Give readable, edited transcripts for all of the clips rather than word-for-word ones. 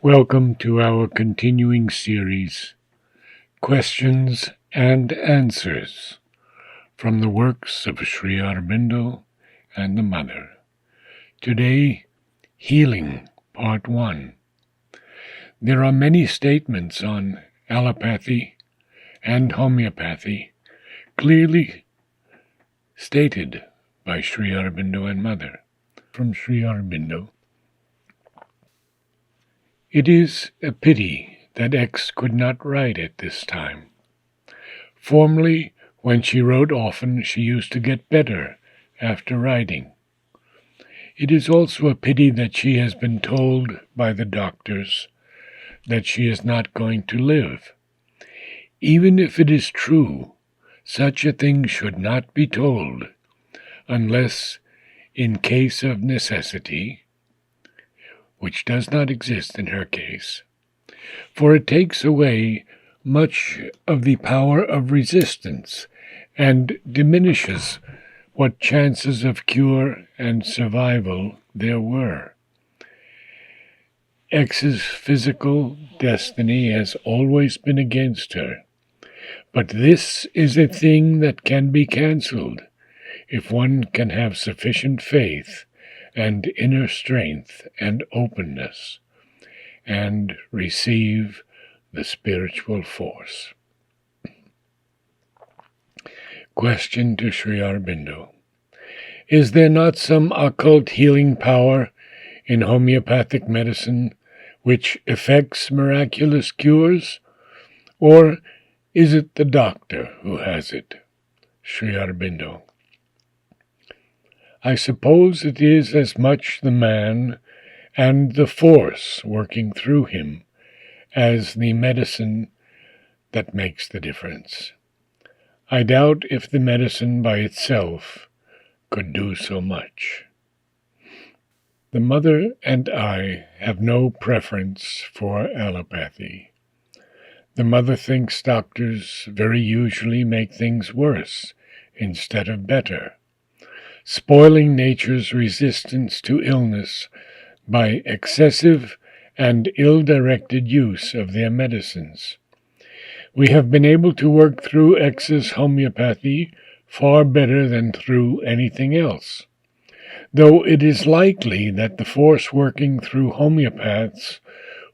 Welcome to our continuing series, Questions and Answers, from the works of Sri Aurobindo and the Mother. Today, Healing, Part 1. There are many statements on allopathy and homeopathy, clearly stated by Sri Aurobindo and Mother. From Sri Aurobindo. It is a pity that X could not write at this time. Formerly, when she wrote often, she used to get better after writing. It is also a pity that she has been told by the doctors that she is not going to live. Even if it is true, such a thing should not be told, unless in case of necessity, which does not exist in her case, for it takes away much of the power of resistance and diminishes what chances of cure and survival there were. X's physical destiny has always been against her, but this is a thing that can be cancelled if one can have sufficient faith and inner strength and openness, and receive the spiritual force. Question to Sri Aurobindo. Is there not some occult healing power in homeopathic medicine which effects miraculous cures, or is it the doctor who has it? Sri Aurobindo. I suppose it is as much the man and the force working through him as the medicine that makes the difference. I doubt if the medicine by itself could do so much. The Mother and I have no preference for allopathy. The Mother thinks doctors very usually make things worse instead of better, spoiling nature's resistance to illness by excessive and ill-directed use of their medicines. We have been able to work through X's homeopathy far better than through anything else, though it is likely that the force working through homeopaths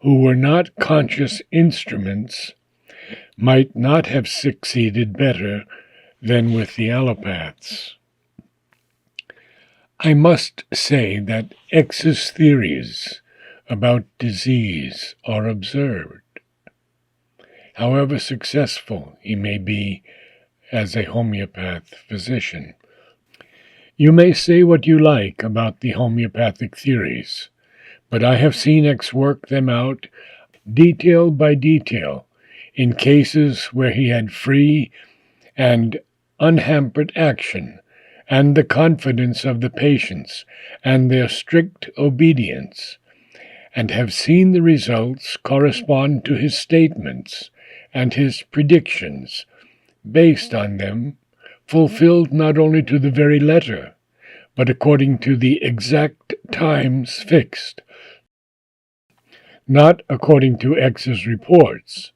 who were not conscious instruments might not have succeeded better than with the allopaths. I must say that X's theories about disease are absurd, however successful he may be as a homeopath physician. You may say what you like about the homeopathic theories, but I have seen X work them out detail by detail in cases where he had free and unhampered action and the confidence of the patients and their strict obedience, and have seen the results correspond to his statements and his predictions, based on them, fulfilled not only to the very letter, but according to the exact times fixed, not according to X's reports,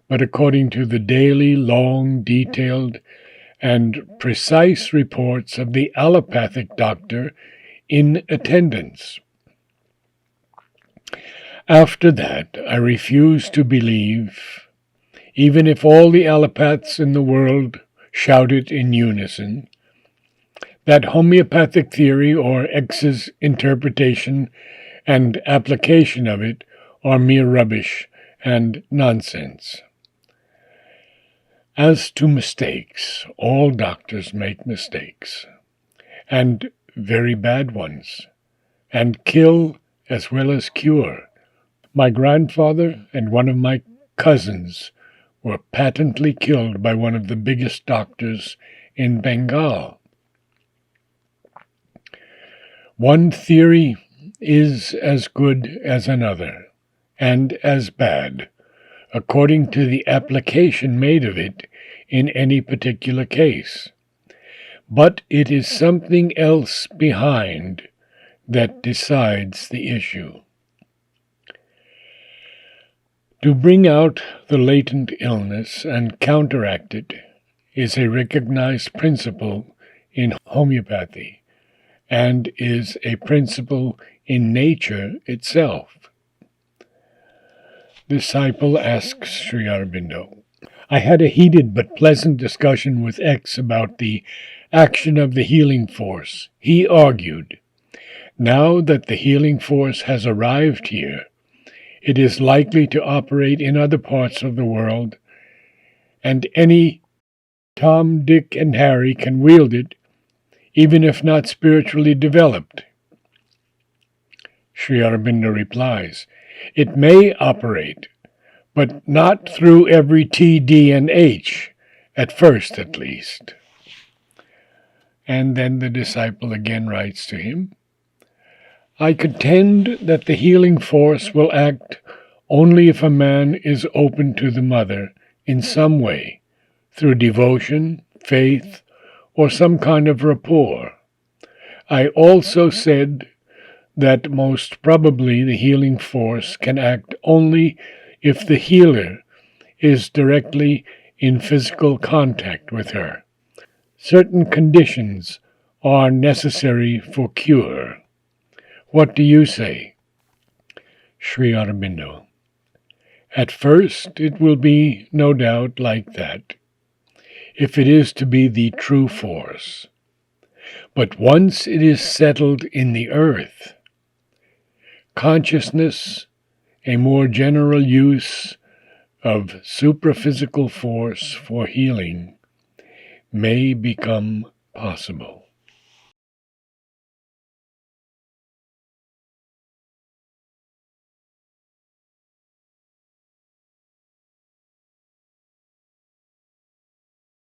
but according to the daily, long, detailed, and precise reports of the allopathic doctor in attendance. After that, I refuse to believe, even if all the allopaths in the world shouted in unison, that homeopathic theory or X's interpretation and application of it are mere rubbish and nonsense. As to mistakes, all doctors make mistakes, and very bad ones, and kill as well as cure. My grandfather and one of my cousins were patently killed by one of the biggest doctors in Bengal. One theory is as good as another, and as bad, according to the application made of it in any particular case. But it is something else behind that decides the issue. To bring out the latent illness and counteract it is a recognized principle in homeopathy and is a principle in nature itself. Disciple asks Sri Aurobindo, I had a heated but pleasant discussion with X about the action of the healing force. He argued, now that the healing force has arrived here, it is likely to operate in other parts of the world, and any Tom, Dick, and Harry can wield it, even if not spiritually developed. Sri Aurobindo replies, it may operate, but not through every T, D, and H, at first at least. And then the disciple again writes to him, I contend that the healing force will act only if a man is open to the mother in some way, through devotion, faith, or some kind of rapport. I also said that most probably the healing force can act only if the healer is directly in physical contact with her. Certain conditions are necessary for cure. What do you say? Sri Aurobindo, at first it will be no doubt like that, if it is to be the true force. But once it is settled in the earth, consciousness, a more general use of supraphysical force for healing, may become possible.